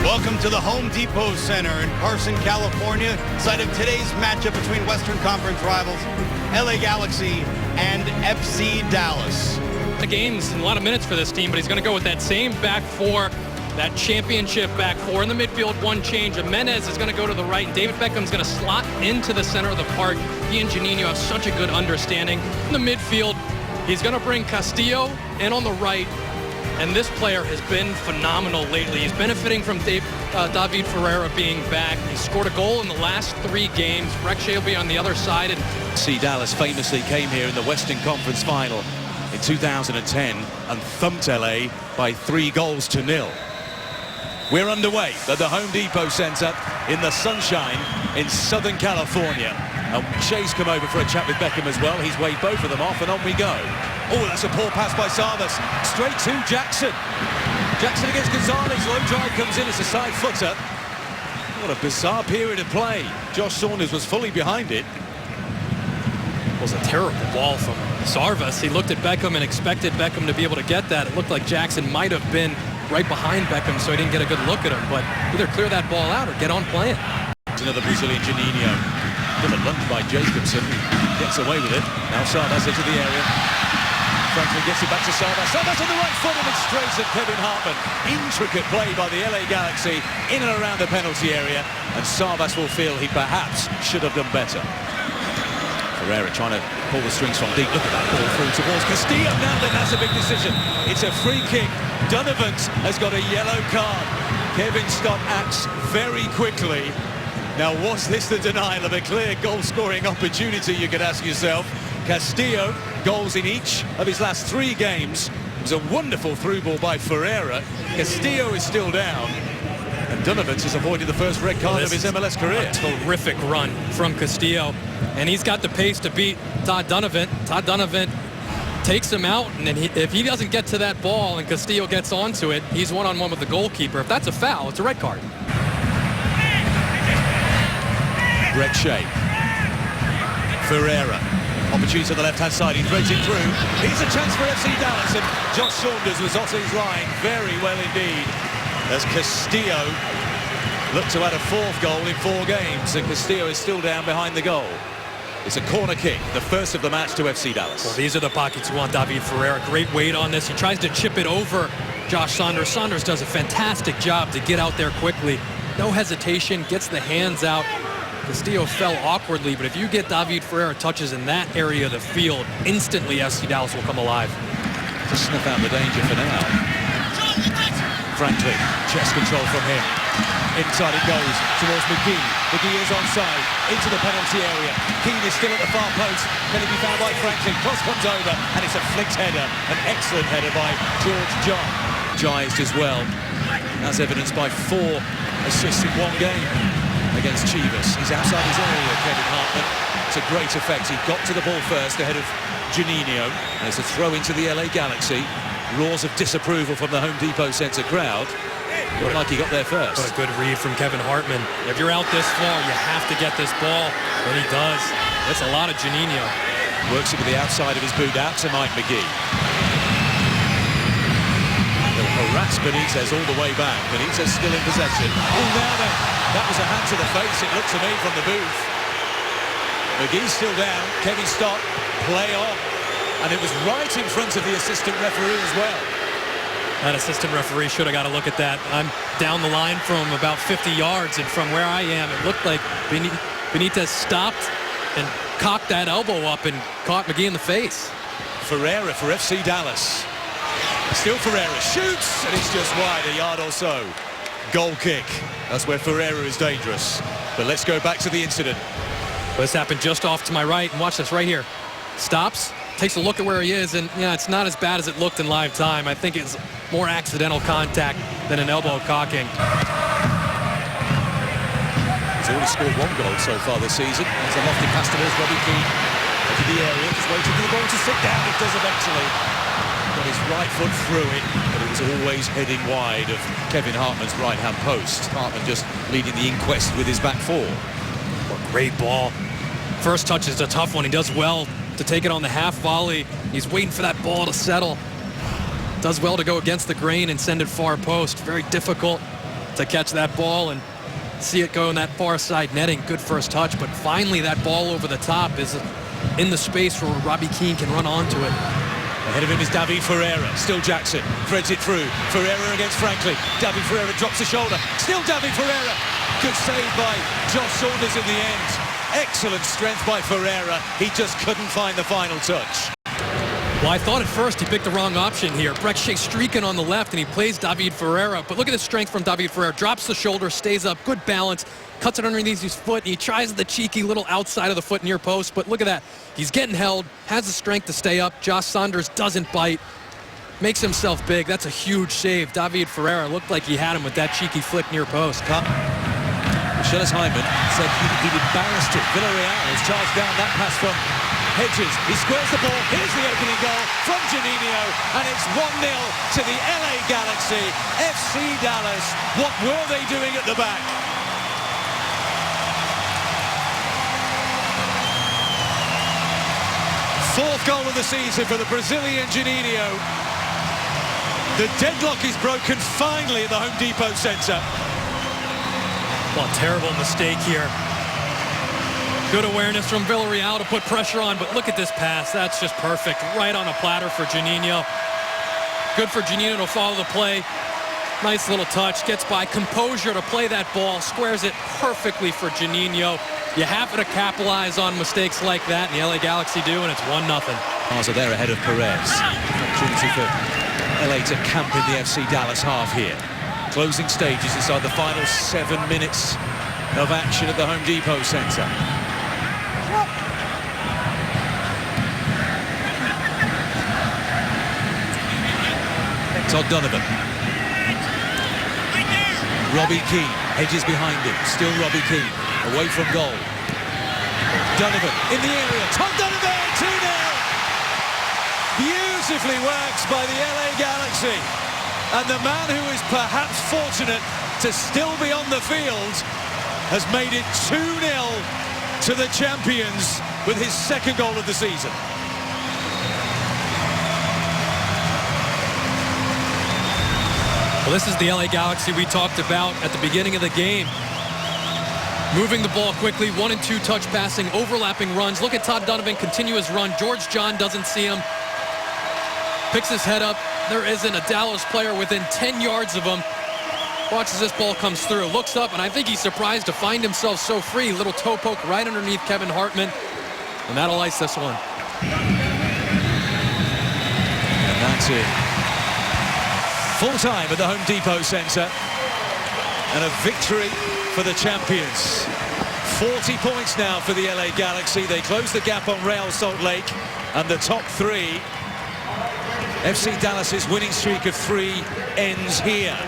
Welcome to the Home Depot Center in Carson, California, site of today's matchup between Western Conference rivals LA Galaxy and FC Dallas. The games and a lot of minutes for this team, but he's going to go with that same back four, that championship back four. In the midfield, one change. Jimenez is going to go to the right, and David Beckham's going to slot into the center of the park. He and Juninho have such a good understanding. In the midfield, he's going to bring Castillo in on the right. And this player has been phenomenal lately. He's benefiting from David Ferreira being back. He scored a goal in the last 3 games. Brek will be on the other side. And FC Dallas famously came here in the Western Conference Final in 2010 and thumped LA by 3-0. We're underway at the Home Depot Center in the sunshine in Southern California. And Shea's come over for a chat with Beckham as well. He's waved both of them off, and on we go. Oh, that's a poor pass by Savas. Straight to Jackson. Jackson against Gonzalez. Low drive comes in. It's a side footer. What a bizarre period of play. Josh Saunders was fully behind it. It was a terrible ball from Sarvas. He looked at Beckham and expected Beckham to be able to get that. It looked like Jackson might have been right behind Beckham, so he didn't get a good look at him. But either clear that ball out or get on playing. It's another Brazilian, Juninho. Good lunge by Jacobson. Gets away with it. Now Sarvas into the area. Franklin gets it back to Sarvas. Sarvas on the right foot, and it's straight at Kevin Hartman. Intricate play by the LA Galaxy in and around the penalty area, and Sarvas will feel he perhaps should have done better. Ferreira trying to pull the strings from deep. Look at that ball through towards Castillo. Now then, that's a big decision. It's a free kick. Dunivant has got a yellow card. Kevin Stott acts very quickly. Now, was this the denial of a clear goal-scoring opportunity, you could ask yourself? Castillo, goals in each of his last 3 games. It was a wonderful through ball by Ferreira. Castillo is still down. And Dunivant has avoided the first red card of his MLS career. A terrific run from Castillo. And he's got the pace to beat Todd Dunivant. Todd Dunivant takes him out, and then if he doesn't get to that ball and Castillo gets onto it, he's one-on-one with the goalkeeper. If that's a foul, it's a red card. Brek Shea. Ferreira. Opportunity to the left-hand side. He threads it through. Here's a chance for FC Dallas, and Josh Saunders was off his line very well indeed. As Castillo looked to add a 4th goal in 4 games, and Castillo is still down behind the goal. It's a corner kick, the first of the match to FC Dallas. Well, these are the pockets who want David Ferreira. Great weight on this. He tries to chip it over Josh Saunders. Saunders does a fantastic job to get out there quickly. No hesitation, gets the hands out. Castillo fell awkwardly, but if you get David Ferreira touches in that area of the field, instantly FC Dallas will come alive. To sniff out the danger for now. Franklin, chest control from him. Inside it goes towards McGee. McGee is onside, into the penalty area. Keane is still at the far post. Can he be found by Franklin? Cross comes over, and it's a flicked header. An excellent header by George John. Gized as well, as evidenced by 4 assists in 1 game against Chivas. He's outside his area, Kevin Hartman. It's a great effect. He got to the ball first ahead of Juninho. There's a throw into the LA Galaxy. Roars of disapproval from the Home Depot Center crowd. Looked like he got there first. What a good read from Kevin Hartman. If you're out this far, you have to get this ball, and he does. That's a lot of Juninho. Works it with the outside of his boot out to Mike McGee. They'll harass Benitez all the way back. Benitez still in possession. Oh, now then, that was a hand to the face, it looked to me, from the booth. McGee's still down. Kevin Stott, play on. And it was right in front of the assistant referee as well. That assistant referee should have got a look at that. I'm down the line from about 50 yards, and from where I am, it looked like Benitez stopped and cocked that elbow up and caught McGee in the face. Ferreira for FC Dallas. Still Ferreira shoots, and it's just wide, a yard or so. Goal kick. That's where Ferreira is dangerous. But let's go back to the incident. This happened just off to my right, and watch this right here. Stops, takes a look at where he is, and yeah, it's not as bad as it looked in live time. I think it's more accidental contact than an elbow cocking. He's already scored 1 goal so far this season. There's a lofty pass to Robbie Keane into the area, just waiting for the ball to sit down. It does eventually. Got his right foot through it, but it was always heading wide of Kevin Hartman's right-hand post. Hartman just leading the inquest with his back 4. What a great ball. First touch is a tough one. He does well to take it on the half volley. He's waiting for that ball to settle. Does well to go against the grain and send it far post. Very difficult to catch that ball and see it go in that far side netting. Good first touch, but finally that ball over the top is in the space where Robbie Keane can run onto it. Ahead of him is David Ferreira. Still Jackson. Threads it through. Ferreira against Franklin. David Ferreira drops the shoulder. Still David Ferreira. Good save by Josh Saunders in the end. Excellent strength by Ferreira. He just couldn't find the final touch. Well, I thought at first he picked the wrong option here. Brek Shea streaking on the left, and he plays David Ferreira. But look at the strength from David Ferreira. Drops the shoulder, stays up, good balance, cuts it underneath his foot. And he tries the cheeky little outside of the foot near post. But look at that. He's getting held, has the strength to stay up. Josh Saunders doesn't bite, makes himself big. That's a huge save. David Ferreira looked like he had him with that cheeky flick near post. Michelis Hyman said he'd embarrassed it. Villarreal has charged down that pass from Hedges. He squares the ball. Here's the opening goal from Juninho, and it's 1-0 to the LA Galaxy. FC Dallas, what were they doing at the back? Fourth goal of the season for the Brazilian Juninho. The deadlock is broken finally at the Home Depot Center. Well, terrible mistake here. Good awareness from Villarreal to put pressure on, but look at this pass. That's just perfect. Right on a platter for Juninho. Good for Juninho to follow the play. Nice little touch. Gets by composure to play that ball. Squares it perfectly for Juninho. You have to capitalize on mistakes like that, and the LA Galaxy do, and it's 1-0. Barca there ahead of Perez. Opportunity for LA to camp in the FC Dallas half here. Closing stages inside the final 7 minutes of action at the Home Depot Center. Todd Dunivant. Robbie Keane. Hedges behind him. Still Robbie Keane. Away from goal. Dunivant in the area. Todd Dunivant! 2-0! Beautifully works by the LA Galaxy. And the man who is perhaps fortunate to still be on the field has made it 2-0 to the champions with his second goal of the season. Well, this is the LA Galaxy we talked about at the beginning of the game. Moving the ball quickly, 1- and 2-touch passing, overlapping runs. Look at Todd Dunivant continue his run. George John doesn't see him. Picks his head up. There isn't a Dallas player within 10 yards of him. Watches this ball comes through. Looks up, and I think he's surprised to find himself so free. Little toe poke right underneath Kevin Hartman. And that'll ice this one. And that's it. Full time at the Home Depot Center. And a victory for the champions. 40 points now for the LA Galaxy. They close the gap on Real Salt Lake. And the top three. FC Dallas's winning streak of 3 ends here.